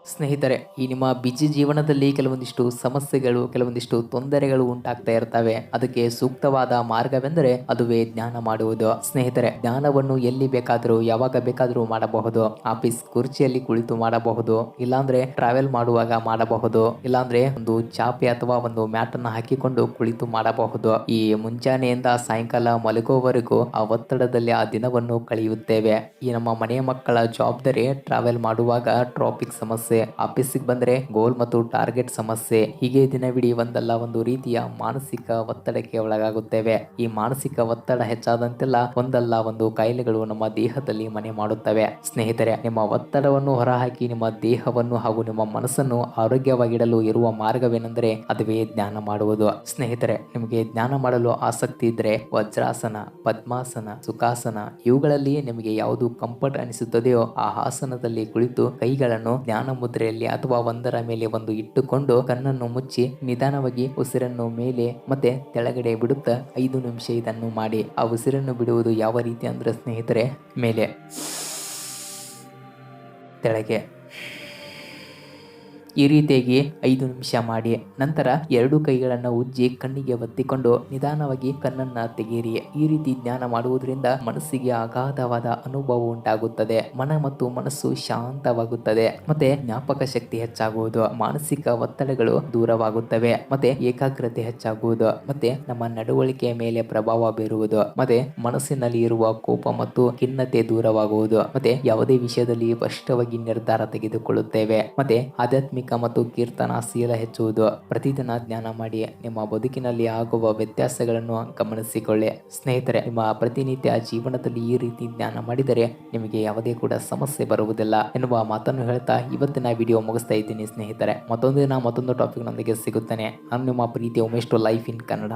ಸ್ನೇಹಿತರೆ, ಈ ನಿಮ್ಮ ಬಿಜಿ ಜೀವನದಲ್ಲಿ ಕೆಲವೊಂದಿಷ್ಟು ಸಮಸ್ಯೆಗಳು, ಕೆಲವೊಂದಿಷ್ಟು ತೊಂದರೆಗಳು ಉಂಟಾಗ್ತಾ ಇರ್ತವೆ. ಅದಕ್ಕೆ ಸೂಕ್ತವಾದ ಮಾರ್ಗವೆಂದರೆ ಅದುವೇ ಜ್ಞಾನ ಮಾಡುವುದು. ಸ್ನೇಹಿತರೆ, ಜ್ಞಾನವನ್ನು ಎಲ್ಲಿ ಬೇಕಾದರೂ ಯಾವಾಗ ಬೇಕಾದರೂ ಮಾಡಬಹುದು. ಆಫೀಸ್ ಕುರ್ಚಿಯಲ್ಲಿ ಕುಳಿತು ಮಾಡಬಹುದು, ಇಲ್ಲಾಂದ್ರೆ ಟ್ರಾವೆಲ್ ಮಾಡುವಾಗ ಮಾಡಬಹುದು, ಇಲ್ಲಾಂದ್ರೆ ಒಂದು ಚಾಪೆ ಅಥವಾ ಒಂದು ಮ್ಯಾಟ್ ಅನ್ನ ಹಾಕಿಕೊಂಡು ಕುಳಿತು ಮಾಡಬಹುದು. ಈ ಮುಂಜಾನೆಯಿಂದ ಸಾಯಂಕಾಲ ಮಲಗುವವರೆಗೂ ಆ ಒತ್ತಡದಲ್ಲಿ ಆ ದಿನವನ್ನು ಕಳೆಯುತ್ತೇವೆ. ಈ ನಮ್ಮ ಮನೆಯ ಮಕ್ಕಳ ಜವಾಬ್ದಾರಿ ಟ್ರಾವೆಲ್ ಮಾಡುವಾಗ ಟ್ರಾಫಿಕ್ ಸಮಸ್ಯೆ, ಆಫೀಸಿಗೆ ಬಂದ್ರೆ ಗೋಲ್ ಮತ್ತು ಟಾರ್ಗೆಟ್ ಸಮಸ್ಯೆ, ಹೀಗೆ ದಿನವಿಡೀ ಒಂದಲ್ಲ ಒಂದು ರೀತಿಯ ಮಾನಸಿಕ ಒತ್ತಡಕ್ಕೆ ಒಳಗಾಗುತ್ತೇವೆ. ಈ ಮಾನಸಿಕ ಒತ್ತಡ ಹೆಚ್ಚಾದಂತೆಲ್ಲ ಒಂದಲ್ಲ ಒಂದು ಕಾಯಿಲೆಗಳು ನಮ್ಮ ದೇಹದಲ್ಲಿ ಮನೆ ಮಾಡುತ್ತವೆ. ಸ್ನೇಹಿತರೆ, ನಿಮ್ಮ ಒತ್ತಡವನ್ನು ಹೊರಹಾಕಿ ನಿಮ್ಮ ದೇಹವನ್ನು ಹಾಗೂ ನಿಮ್ಮ ಮನಸ್ಸನ್ನು ಆರೋಗ್ಯವಾಗಿಡಲು ಇರುವ ಮಾರ್ಗವೇನೆಂದರೆ ಅದುವೇ ಜ್ಞಾನ ಮಾಡುವುದು. ಸ್ನೇಹಿತರೆ, ನಿಮಗೆ ಜ್ಞಾನ ಮಾಡಲು ಆಸಕ್ತಿ ಇದ್ರೆ ವಜ್ರಾಸನ, ಪದ್ಮಾಸನ, ಸುಖಾಸನ ಇವುಗಳಲ್ಲಿ ನಿಮಗೆ ಯಾವುದು ಕಂಫರ್ಟ್ ಅನಿಸುತ್ತದೆಯೋ ಆ ಆಸನದಲ್ಲಿ ಕುಳಿತು ಕೈಗಳನ್ನು ಜ್ಞಾನ ಮುದ್ರೆಯಲ್ಲಿ ಅಥವಾ ಒಂದರ ಮೇಲೆ ಒಂದು ಇಟ್ಟುಕೊಂಡು ಕಣ್ಣನ್ನು ಮುಚ್ಚಿ ನಿಧಾನವಾಗಿ ಉಸಿರನ್ನು ಮೇಲೆ ಮತ್ತೆ ಕೆಳಗಡೆ ಬಿಡುತ್ತಾ 5 ನಿಮಿಷ ಇದನ್ನು ಮಾಡಿ. ಆ ಉಸಿರನ್ನು ಬಿಡುವುದು ಯಾವ ರೀತಿ ಅಂದ್ರೆ ಸ್ನೇಹಿತರೆ, ಮೇಲೆ, ತೆಳಗೆ, ಈ ರೀತಿಯಾಗಿ 5 ನಿಮಿಷ ಮಾಡಿ. ನಂತರ 2 ಕೈಗಳನ್ನು ಉಜ್ಜಿ ಕಣ್ಣಿಗೆ ಒತ್ತಿಕೊಂಡು ನಿಧಾನವಾಗಿ ಕಣ್ಣನ್ನ ತೆಗೆಯಿರಿ. ಈ ರೀತಿ ಜ್ಞಾನ ಮಾಡುವುದರಿಂದ ಮನಸ್ಸಿಗೆ ಅಗಾಧವಾದ ಅನುಭವ ಉಂಟಾಗುತ್ತದೆ. ಮನ ಮತ್ತು ಮನಸ್ಸು ಶಾಂತವಾಗುತ್ತದೆ, ಮತ್ತೆ ಜ್ಞಾಪಕ ಶಕ್ತಿ ಹೆಚ್ಚಾಗುವುದು, ಮಾನಸಿಕ ಒತ್ತಡಗಳು ದೂರವಾಗುತ್ತವೆ, ಮತ್ತೆ ಏಕಾಗ್ರತೆ ಹೆಚ್ಚಾಗುವುದು, ಮತ್ತೆ ನಮ್ಮ ನಡವಳಿಕೆಯ ಮೇಲೆ ಪ್ರಭಾವ ಬೀರುವುದು, ಮತ್ತೆ ಮನಸ್ಸಿನಲ್ಲಿ ಇರುವ ಕೋಪ ಮತ್ತು ಖಿನ್ನತೆ ದೂರವಾಗುವುದು, ಮತ್ತೆ ಯಾವುದೇ ವಿಷಯದಲ್ಲಿ ಸ್ಪಷ್ಟವಾಗಿ ನಿರ್ಧಾರ ತೆಗೆದುಕೊಳ್ಳುತ್ತೇವೆ, ಮತ್ತೆ ಆಧ್ಯಾತ್ಮಿಕ ಮತ್ತು ಕೀರ್ತನಾಶೀಲ ಹೆಚ್ಚುವುದು. ಪ್ರತಿದಿನ ಜ್ಞಾನ ಮಾಡಿ ನಿಮ್ಮ ಬದುಕಿನಲ್ಲಿ ಆಗುವ ವ್ಯತ್ಯಾಸಗಳನ್ನು ಗಮನಿಸಿಕೊಳ್ಳಿ. ಸ್ನೇಹಿತರೆ, ನಿಮ್ಮ ಪ್ರತಿನಿತ್ಯ ಜೀವನದಲ್ಲಿ ಈ ರೀತಿ ಜ್ಞಾನ ಮಾಡಿದರೆ ನಿಮಗೆ ಯಾವುದೇ ಕೂಡ ಸಮಸ್ಯೆ ಬರುವುದಿಲ್ಲ ಎನ್ನುವ ಮಾತನ್ನು ಹೇಳ್ತಾ ಇವತ್ತಿನ ವಿಡಿಯೋ ಮುಗಿಸ್ತಾ ಇದ್ದೀನಿ. ಸ್ನೇಹಿತರೆ, ಮತ್ತೊಂದು ದಿನ ಮತ್ತೊಂದು ಟಾಪಿಕ್ ನೊಂದಿಗೆ ಸಿಗುತ್ತೇನೆ. ನಾನು ನಿಮ್ಮ ಪ್ರೀತಿಯ Umesh to life in Kannada.